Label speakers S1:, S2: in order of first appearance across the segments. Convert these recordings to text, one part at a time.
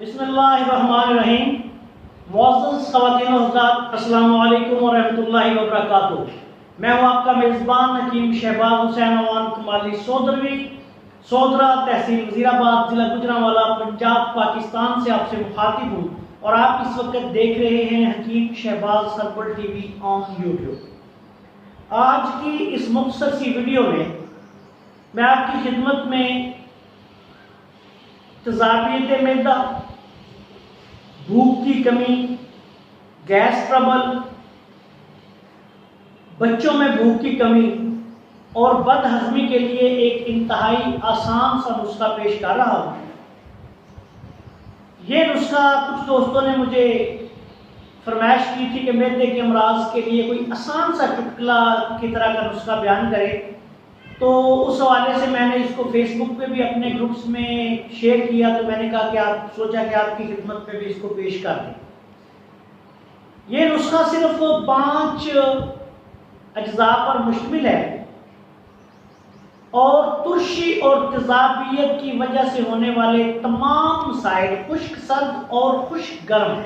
S1: بسم اللہ الرحمن الرحیم۔ معزز خواتین و حضرات، السلام علیکم ورحمۃ اللہ وبرکاتہ۔ میں ہوں آپ کا میزبان حکیم شہباز حسین اوان کمالی سودرا تحصیل وزیر آباد، ضلع گوجرانوالا، پنجاب، پاکستان سے آپ سے مخاطب ہوں، اور آپ اس وقت دیکھ رہے ہیں Hakeem Shahbaz herbal T V on YouTube. آج کی اس مختصر سی ویڈیو میں آپ کی خدمت میں تیزابیت معدہ، بھوک کی کمی، گیس ٹربل، بچوں میں بھوک کی کمی اور بد ہضمی کے لیے ایک انتہائی آسان سا نسخہ پیش کر رہا ہوں۔ یہ نسخہ کچھ دوستوں نے مجھے فرمائش کی تھی کہ معدے کے امراض کے لیے کوئی آسان سا چٹکلا کی طرح کا نسخہ بیان کرے، تو اس حوالے سے میں نے اس کو فیس بک پہ بھی اپنے گروپس میں شیئر کیا، تو میں نے کہا کہ آپ سوچا کہ آپ کی خدمت پہ بھی اس کو پیش کر دیں۔ یہ نسخہ صرف 5 اجزاء پر مشتمل ہے، اور ترشی اور تیزابیت کی وجہ سے ہونے والے تمام مسائل، خشک سرد اور خشک گرم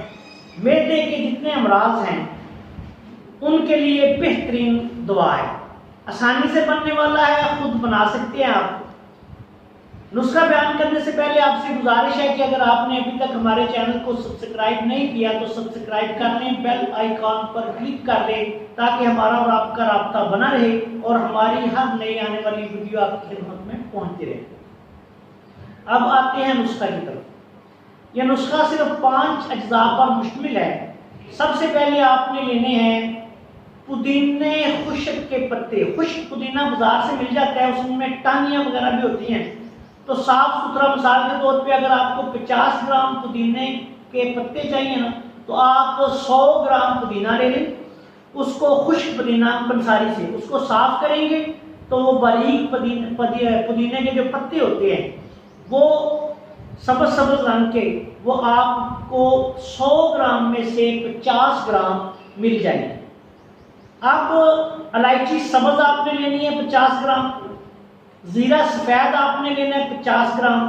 S1: معدے کے جتنے امراض ہیں ان کے لیے بہترین دوا ہے۔ آسانی سے بننے والا ہے، خود بنا سکتے ہیں آپ۔ نسخہ بیان کرنے سے پہلے آپ سے گزارش ہے کہ اگر آپ نے ابھی تک ہمارے چینل کو سبسکرائب نہیں کیا تو سبسکرائب کر لیں، بیل آئیکن پر کلک کر لیں تاکہ ہمارا اور آپ کا رابطہ بنا رہے اور ہماری ہر نئی آنے والی ویڈیو آپ کی خدمت میں پہنچتی رہے۔ اب آتے ہیں نسخہ کی طرف۔ یہ نسخہ صرف 5 اجزاء پر مشتمل ہے۔ سب سے پہلے آپ نے لینے ہیں پودینے خشک کے پتے۔ خشک پودینہ بازار سے مل جاتا ہے، اس میں ٹہنیاں وغیرہ بھی ہوتی ہیں، تو صاف ستھرا مثال کے طور پہ اگر آپ کو 50 گرام پودینے کے پتے چاہیے نا، تو آپ 100 گرام پودینہ لے لیں۔ اس کو خشک پودینہ پنساری سے اس کو صاف کریں گے تو وہ باریک پودینے کے جو پتے ہوتے ہیں وہ سبز رنگ کے، وہ آپ کو 100 گرام میں سے 50 گرام مل جائیں گے۔ اب الائچی سبز آپ نے لینی ہے 50 گرام، زیرہ سفید آپ نے لینا ہے 50 گرام،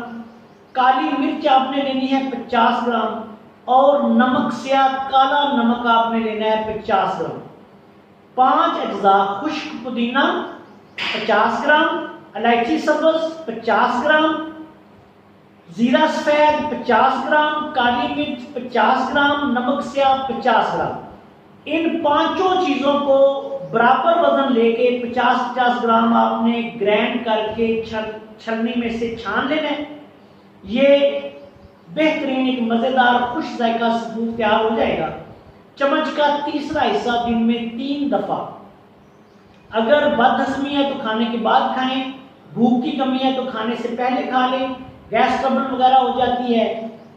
S1: کالی مرچ آپ نے لینی ہے 50 گرام، اور نمک سیاہ کالا نمک آپ نے لینا ہے 50 گرام۔ 5 اجزاء: خشک پودینہ 50 گرام، الائچی سبز 50 گرام، زیرہ سفید 50 گرام، کالی مرچ 50 گرام، نمک سیاہ 50 گرام۔ ان 5 چیزوں کو برابر وزن لے کے 50 گرام آپ نے گرینڈ کر کے چھلنی میں سے چھان لینا ہے۔ یہ بہترین ایک مزیدار خوش ذائقہ ثبوت تیار ہو جائے گا۔ چمچ کا تیسرا حصہ دن میں 3 دفعہ۔ اگر بد ہضمی ہے تو کھانے کے بعد کھائیں، بھوک کی کمی ہے تو کھانے سے پہلے کھا لیں، گیس ٹربل وغیرہ ہو جاتی ہے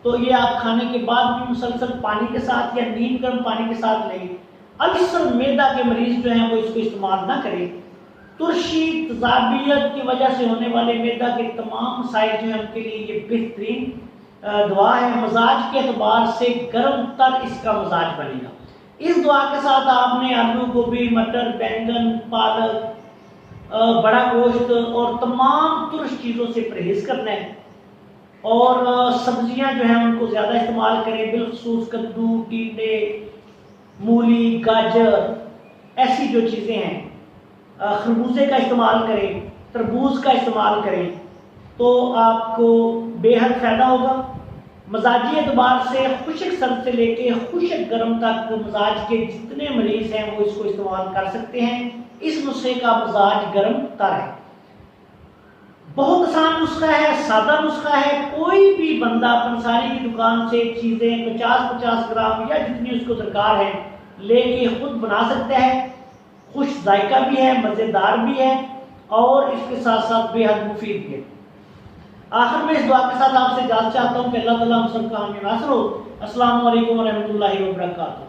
S1: تو یہ آپ کھانے کے بعد بھی مسلسل پانی کے ساتھ یا نیم گرم پانی کے ساتھ لیں۔ السر معدہ کے مریض جو ہیں وہ اس کو استعمال نہ کریں۔ ترشی تیزابیت کی وجہ سے ہونے والے معدہ کے تمام مسائل جو ہیں ان کے لیے یہ بہترین دعا ہے۔ مزاج کے اعتبار سے گرم تر اس کا مزاج بنے گا۔ اس دعا کے ساتھ آپ نے آلو، گوبھی، مٹر، بینگن، پالک، بڑا گوشت اور تمام ترش چیزوں سے پرہیز کرنا ہے، اور سبزیاں جو ہیں ان کو زیادہ استعمال کریں، بالخصوص کدو، ٹنڈے، مولی، گاجر، ایسی جو چیزیں ہیں، خربوزے کا استعمال کریں، تربوز کا استعمال کریں، تو آپ کو بے حد فائدہ ہوگا۔ مزاجی اعتبار سے خشک سرد سے لے کے خشک گرم تک مزاج کے جتنے مریض ہیں وہ اس کو استعمال کر سکتے ہیں۔ اس نسخے کا مزاج گرم تر ہے۔ بہت آسان نسخہ ہے، سادہ نسخہ ہے۔ کوئی بھی بندہ پنساری کی دکان سے چیزیں 50 گرام یا جتنی اس کو درکار ہے لے کے خود بنا سکتا ہے۔ خوش ذائقہ بھی ہے، مزیدار بھی ہے، اور اس کے ساتھ ساتھ بے حد مفید بھی ہے۔ آخر میں اس دعا کے ساتھ آپ سے اجازت چاہتا ہوں کہ اللہ تعالیٰ ہم سب کا حامی ناصر ہو۔ السلام علیکم ورحمۃ اللہ وبرکاتہ۔